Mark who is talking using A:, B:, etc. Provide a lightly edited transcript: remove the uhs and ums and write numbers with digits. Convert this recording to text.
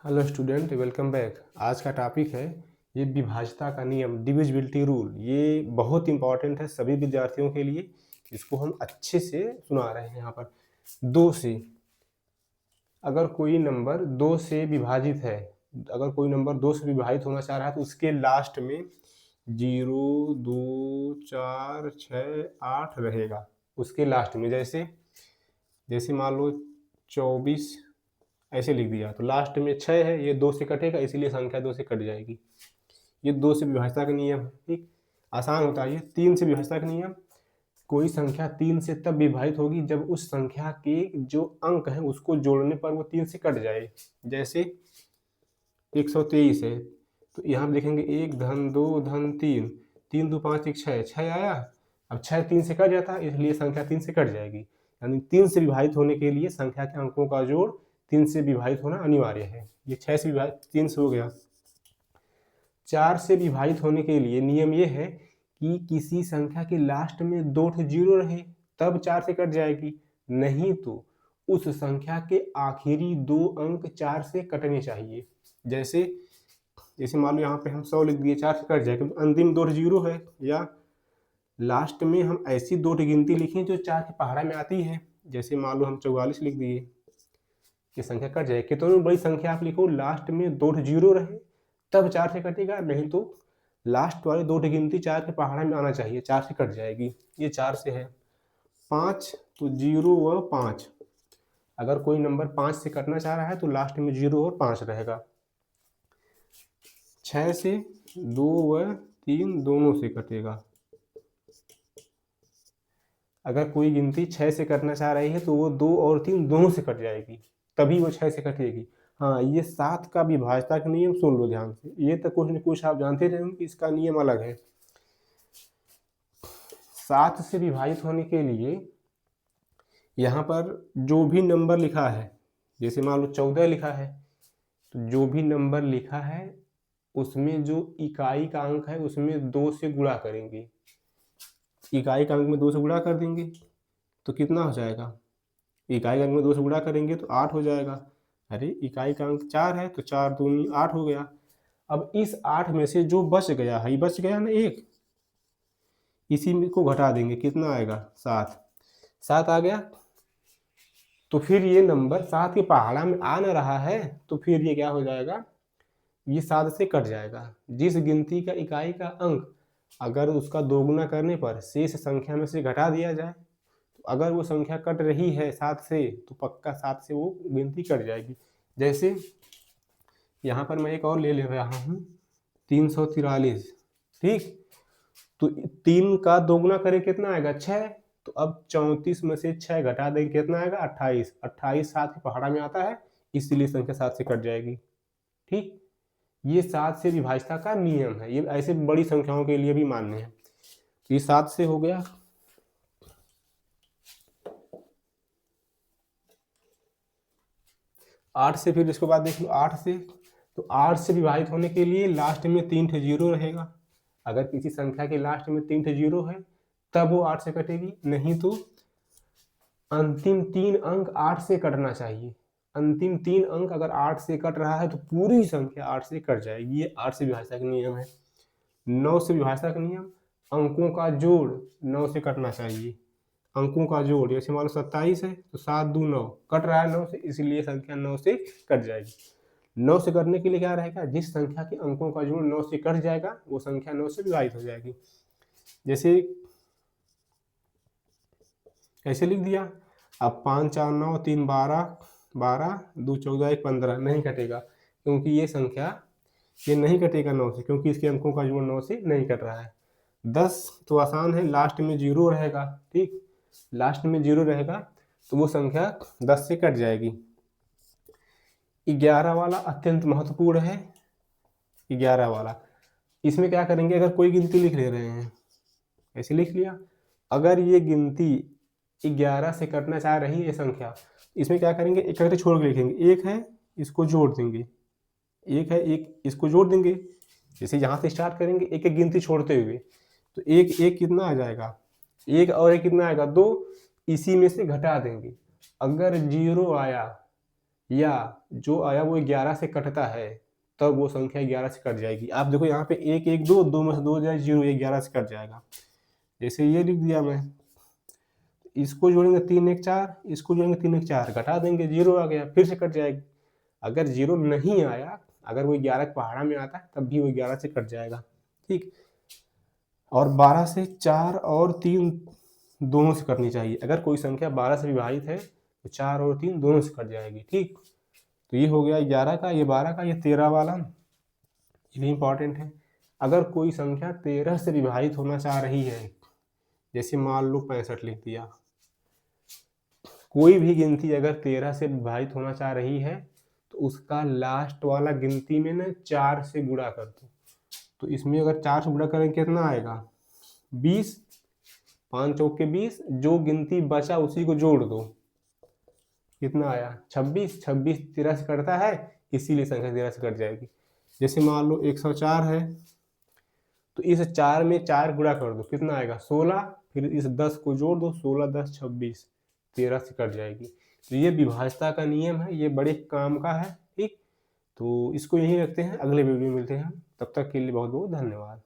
A: Hello student, welcome back. आज का topic है ये विभाज्यता का नियम, डिविजिबिलिटी रूल। ये बहुत इंपॉर्टेंट है सभी विद्यार्थियों के लिए। इसको हम अच्छे से सुना रहे हैं। यहाँ पर दो से अगर कोई नंबर दो से विभाजित है, अगर कोई नंबर दो से विभाजित होना चाह रहा है तो उसके लास्ट में 0, 2, 4, 6, 8 रहेगा। उसके लास्ट में जैसे जैसे मान लो 24 ऐसे लिख दिया तो लास्ट में 6 है, ये 2 से कटेगा, इसीलिए संख्या 2 से कट जाएगी। ये 2 से विभाज्यता का नियम है। ठीक, आसान होता है। ये 3 से विभाज्यता का नियम, कोई संख्या 3 से तब विभाजित होगी जब उस संख्या के जो अंक है उसको जोड़ने पर वो 3 से कट जाए। जैसे 123 है तो यहाँ देखेंगे 1 धन 2 धन 3, 3 2 5 1 6, 6 आया। अब 6 3 से कट जाता है, इसलिए संख्या 3 से कट जाएगी। यानी 3 से विभाजित होने के लिए संख्या के अंकों का जोड़ 3 से विभाजित होना अनिवार्य है। ये 6 से विभाजित 3 से हो गया। 4 से विभाजित होने के लिए नियम ये है कि किसी संख्या के लास्ट में 2 जीरो रहे, तब 4 से कट जाएगी। नहीं तो उस संख्या के आखिरी 2 अंक 4 से कटने चाहिए। जैसे जैसे मान लो यहाँ पे हम 100 लिख दिए, 4 से कट जाए क्योंकि अंतिम 2 जीरो है। या लास्ट में हम ऐसी 2 गिनती लिखें जो 4 के पहाड़ा में आती है। जैसे मान लो हम 44 लिख दिए, ये संख्या कट जाए। कितनी बड़ी संख्या आप लिखो, लास्ट में 2 जीरो रहे तब 4 से कटेगा, नहीं तो लास्ट वाले 2 गिनती 4 के पहाड़ा में आना चाहिए, 4 से कट जाएगी। ये 4 से है। 5 तो 0 व 5, अगर कोई नंबर 5 से कटना चाह रहा है तो लास्ट में 0 और 5 रहेगा। 6 से 2 व 3 दोनों से कटेगा। अगर कोई गिनती 6 से कटना चाह रही है तो वो 2 और 3 दोनों से कट जाएगी, तभी वो 6 से कटेगी। हाँ, ये 7 का विभाज्यता का नियम सुन लो ध्यान से। ये तो कुछ न कुछ आप जानते रहे कि इसका नियम अलग है। 7 से विभाजित होने के लिए यहाँ पर जो भी नंबर लिखा है, जैसे मान लो 14 लिखा है, तो जो भी नंबर लिखा है उसमें जो इकाई का अंक है उसमें 2 से गुणा करेंगे। इकाई का अंक में 2 से गुणा कर देंगे तो कितना हो जाएगा? इकाई का अंक में 2 से गुणा करेंगे तो 8 हो जाएगा। अरे इकाई का अंक 4 है तो 4 दूनी 8 हो गया। अब इस 8 में से जो बच गया है, बच गया ना 1, इसी में को घटा देंगे, कितना आएगा? 7। 7 आ गया तो फिर ये नंबर 7 के पहाड़ा में आ ना रहा है तो फिर ये क्या हो जाएगा? ये 7 से कट जाएगा। जिस गिनती का इकाई का अंक अगर उसका दोगुना करने पर शेष संख्या में से घटा दिया जाए, तो अगर वो संख्या कट रही है 7 से तो पक्का 7 से वो गिनती कट जाएगी। जैसे यहाँ पर मैं एक और ले रहा हूँ, 343। ठीक, तो 3 का दोगुना करें कितना आएगा? 6। तो अब 34 में से 6 घटा देंगे, कितना आएगा? 28। 28 7 के पहाड़ा में आता है, इसलिए संख्या 7 से कट जाएगी। ठीक, ये 7 से विभाज्यता का नियम है। ये ऐसे बड़ी संख्याओं के लिए भी मान्य है। तो ये 7 से हो गया। आठ से फिर इसके बाद देख लो, 8 से तो 8 से विभाजित होने के लिए लास्ट में 3 जीरो रहेगा। अगर किसी संख्या के लास्ट में 3 जीरो है तब वो 8 से कटेगी, नहीं तो अंतिम 3 अंक 8 से कटना चाहिए। अंतिम 3 अंक अगर 8 से कट रहा है तो पूरी संख्या 8 से कट जाएगी। ये 8 से विभाज्यता का नियम है। 9 से विभाज्यता का नियम, अंकों का जोड़ 9 से कटना चाहिए। अंकों का जोड़, जैसे मान लो 27 है तो 7 2 9, कट रहा है 9 से, इसलिए संख्या 9 से कट जाएगी। 9 से कटने के लिए क्या रहेगा? जिस संख्या के अंकों का जोड़ 9 से कट जाएगा वो संख्या 9 से विभाजित हो जाएगी। जैसे ऐसे लिख दिया। अब 5 4 9 3 12, 12 2 14 1 15 नहीं कटेगा, क्योंकि ये संख्या ये नहीं कटेगा 9 से, क्योंकि इसके अंकों का जोड़ 9 से नहीं कट रहा है। 10 तो आसान है, लास्ट में 0 रहेगा। ठीक, लास्ट में 0 रहेगा तो वो संख्या 10 से कट जाएगी। 11 वाला अत्यंत महत्वपूर्ण है। 11 वाला, इसमें क्या करेंगे? अगर कोई गिनती लिख ले रहे हैं, ऐसे लिख लिया, अगर ये गिनती 11 से कटना चाह रही है संख्या, इसमें क्या करेंगे? एक करके छोड़ के लिखेंगे। एक है, इसको जोड़ देंगे, एक है, एक इसको जोड़ देंगे। जैसे यहाँ से स्टार्ट करेंगे एक एक गिनती छोड़ते हुए, तो एक एक कितना आ जाएगा? एक और एक कितना आएगा? 2। इसी में से घटा देंगे। अगर 0 आया या जो आया वो 11 से कटता है तब वो संख्या 11 से कट जाएगी। आप देखो यहाँ पे 1 1 2 2 में से 2 जाए 0, ये 11 से कट जाएगा। जैसे ये लिख दिया मैं, इसको जोड़ेंगे 3 1 4, इसको जोड़ेंगे 3 1 4, घटा देंगे 0 आ गया, फिर से कट जाएगी। अगर 0 नहीं आया, अगर वो 11 पहाड़ा में आता है तब भी वो 11 से कट जाएगा, ठीक। और 12 से 4 और 3 दोनों से कटनी चाहिए। अगर कोई संख्या 12 से विभाजित है तो 4 और 3 दोनों से कट जाएगी, ठीक। तो ये हो गया 11 का, ये 12 का, ये 13 वाला, ये भी इंपॉर्टेंट है। अगर कोई संख्या 13 से विभाजित होना चाह रही है, जैसे मान लो 65 लिख दिया, कोई भी गिनती अगर 13 से विभाजित होना चाह रही है तो उसका लास्ट वाला गिनती में ना 4 से गुणा कर दो। तो इसमें अगर 4 से गुणा करेंगे कितना आएगा, 20, 5 चौके 20, जो गिनती बचा उसी को जोड़ दो, कितना आया 26। 26 13 से कटता है, इसीलिए संख्या 13 से कट जाएगी। जैसे मान लो 104 है, तो इस 4 में 4 गुणा कर दो, कितना आएगा 16, फिर इस 10 को जोड़ दो, 16 10 26, 13 से कट जाएगी। तो ये विभाज्यता का नियम है, ये बड़े काम का है, ठीक। तो इसको यहीं रखते हैं, अगले वीडियो में मिलते हैं हम, तब तक के लिए बहुत बहुत धन्यवाद।